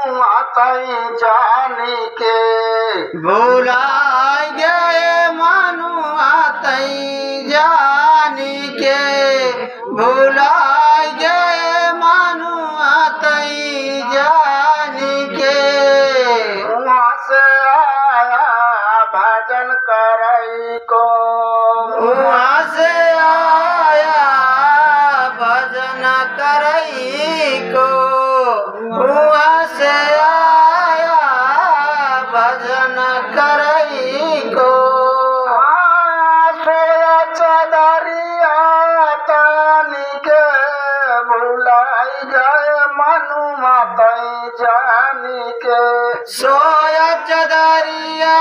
माताई जानी के भुलाय गए मनु आतई जानी के भुलाय गए मनु आतई जानी के वहाँ से आया भजन करई को वहाँ से आया भजन करई को वहाँ से आया भजन करई को सोया चदरिया तानी के भुलाई गए मनु माताई जानी के सोया चदरिया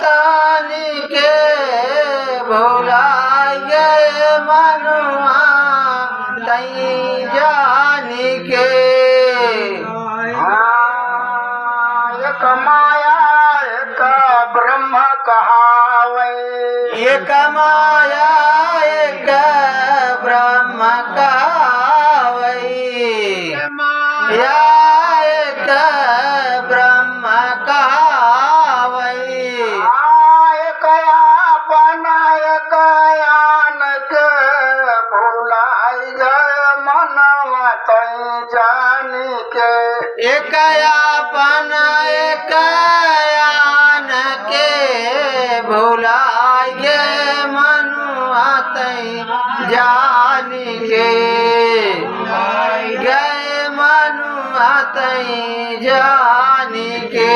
तानी के भुलाय गए मनुआ तई जानी के एक माया एक ब्रह्म कहावे एक माया एक ब्रह्म कहावै या एक ब्रह्म कहावै एक आपन एक आन के भुलाई गए मनवा तई जानी के एक आपन एक आन के भुलाय गे मनुआ तई जानी के गए मनुआ तई जानी के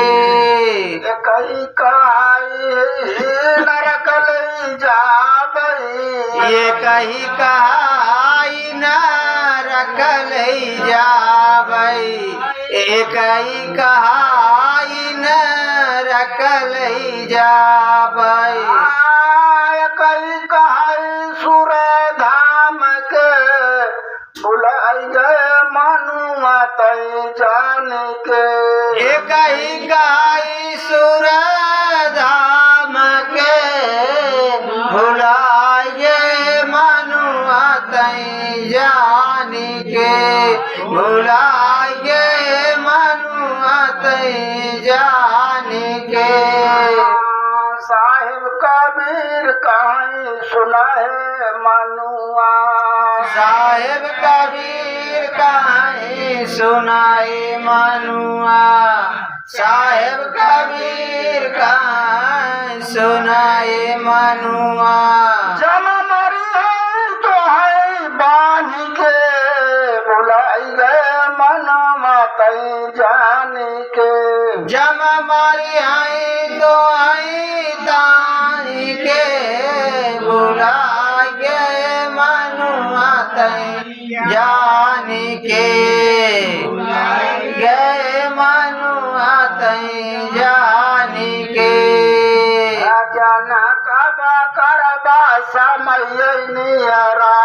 कई काई नरक ले जाबई ये कही कहाई न रखल जाबई एक ही कहाई न रखल जाबई कई कहाई सुर धाम के बुलाई गए मनुआ तई जान के एक ही कहाई सुर धाम के भुलाए मनुआ तई जानी के भुलाए मनुआ तई जानी के साहिब कबीर कहीं सुनाए मनुआ साहेब कबीर कहानी सुनाए मनुआ साहेब कबीर कहानी सुनाए मनुआ जम मरी है तो है बांध के बुलाई गए मनवा तई जाने के जम मारी आई तो आई दानी के बुलाए गए मनुआ तई जानी के गए मनुआ तई जानी के राजा न कब करबा समय नियरा